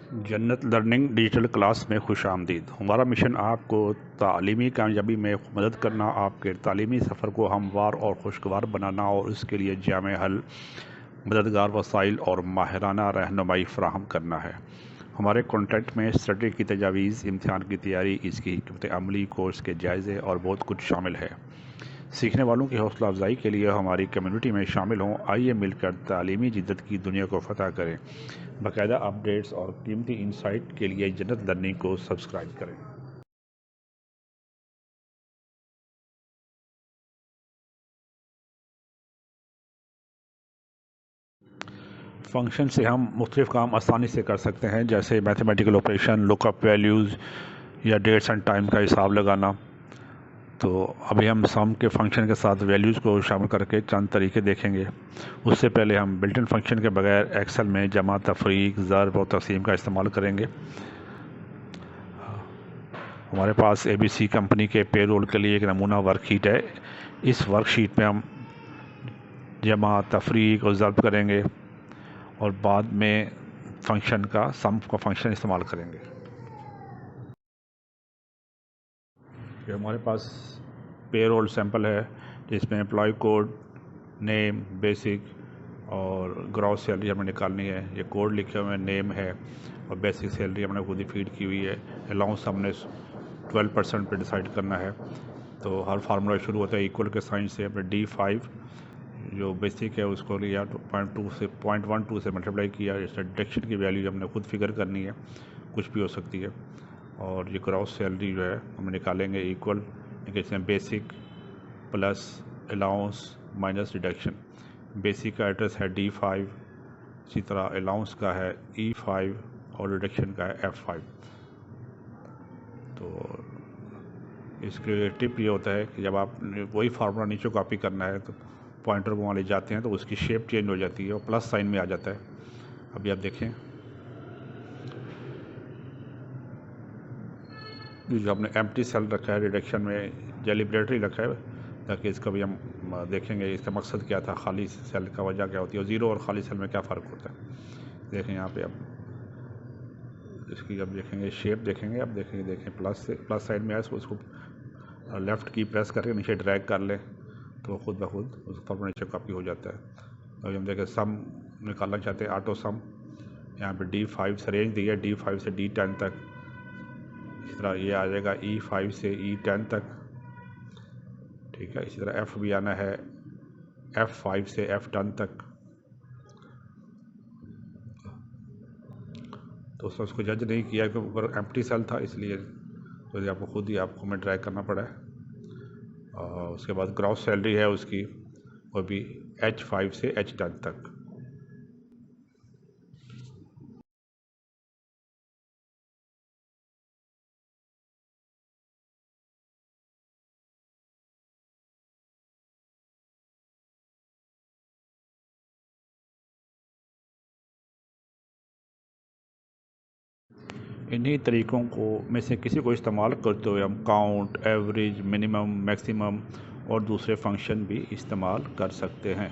जन्नत learning digital class में खुशामदीद। हमारा मिशन आपको तालीमी कामयाबी में मदद करना, आपके तालीमी सफ़र को हमवार और खुशगवार बनाना और उसके लिए जामे हल, मददगार वसाइल और माहिराना रहनुमाई फ़राहम करना है। हमारे कॉन्टैक्ट में स्टडी की तजावीज़, इम्तिहान की तैयारी, इसकी हिकमत अमली, कोर्स के जायज़े और बहुत कुछ शामिल है। सीखने वालों की हौसला अफजाई के लिए हमारी कम्युनिटी में शामिल हों। आइए मिलकर तालीमी जिद्दत की दुनिया को फतह करें। बाकायदा अपडेट्स और कीमती इंसाइट के लिए जन्नत लर्निंग को सब्सक्राइब करें। फंक्शन से हम मुख्तलिफ़ काम आसानी से कर सकते हैं, जैसे मैथमेटिकल ऑपरेशन, लुकअप वैल्यूज़ या डेट्स एंड टाइम का हिसाब लगाना। तो अभी हम सम के फंक्शन के साथ वैल्यूज़ को शामिल करके चंद तरीके देखेंगे। उससे पहले हम बिल्ट इन फंक्शन के बगैर एक्सेल में जमा, तफरीक, ज़र्ब और तक़सीम का इस्तेमाल करेंगे। हमारे पास ABC कंपनी के पेरोल के लिए एक नमूना वर्कशीट है। इस वर्कशीट में हम जमा, तफरीक और ज़र्ब करेंगे और बाद में फंक्शन का सम का फंक्शन इस्तेमाल करेंगे। ये हमारे पास पेरोल सैंपल है, जिसमें एम्प्लॉय कोड, नेम, बेसिक और ग्रॉस सैलरी हमें निकालनी है। ये कोड लिखे हुए हैं, नेम है और बेसिक सैलरी हमने खुद ही फीड की हुई है। अलाउंस हमने 12% पे डिसाइड करना है। तो हर फार्मूला शुरू होता है इक्वल के साइन से। हमने D5 जो बेसिक है उसको लिया, 0.12 से मल्टीप्लाई किया। इससे डिडक्शन की वैल्यू हमने खुद फिगर करनी है, कुछ भी हो सकती है। और ये ग्रॉस सैलरी जो है हम निकालेंगे इक्वल, इसमें basic plus allowance minus deduction. Basic का एड्रेस है D5, इसी तरह अलाउंस का है E5 और डिडक्शन का है F5। तो इसके टिप ये होता है कि जब आप वही फार्मूला नीचे कॉपी करना है तो पॉइंटर वहाँ ले जाते हैं तो उसकी शेप चेंज हो जाती है और प्लस साइन में आ जाता है। अभी आप देखें, जो हमने एम्प्टी सेल रखा है डिडक्शन में, डेलिबरेटली रखा है ताकि इसका भी हम देखेंगे इसका मकसद क्या था, खाली सेल का वजह क्या होती है और ज़ीरो और खाली सेल में क्या फ़र्क होता है। देखें यहाँ पे, अब इसकी जब देखेंगे शेप देखेंगे, अब देखें प्लस साइड में आए तो उसको लेफ़्ट की प्रेस करके नीचे ड्रैग कर लें तो खुद ब खुद उस फॉर्मूला नीचे कॉपी हो जाता है। अभी हम देखें सम निकालना चाहते हैं, ऑटो सम। यहाँ पे D5 से रेंज दी है, D5 से D10 तक। इस तरह ये आ जाएगा E5 से E10 तक, ठीक है। इसी तरह F भी आना है, F5 से F10 तक। तो उसको जज नहीं किया कि ऊपर एम्प्टी सेल था, इसलिए तो आपको खुद ही आपको में ड्रैग करना पड़ा है। और उसके बाद ग्रॉस सैलरी है उसकी, वो भी H5 से H10 तक। इन्हीं तरीक़ों को में से किसी को इस्तेमाल करते हुए हम काउंट, एवरेज, मिनिमम, मैक्सिमम और दूसरे फंक्शन भी इस्तेमाल कर सकते हैं।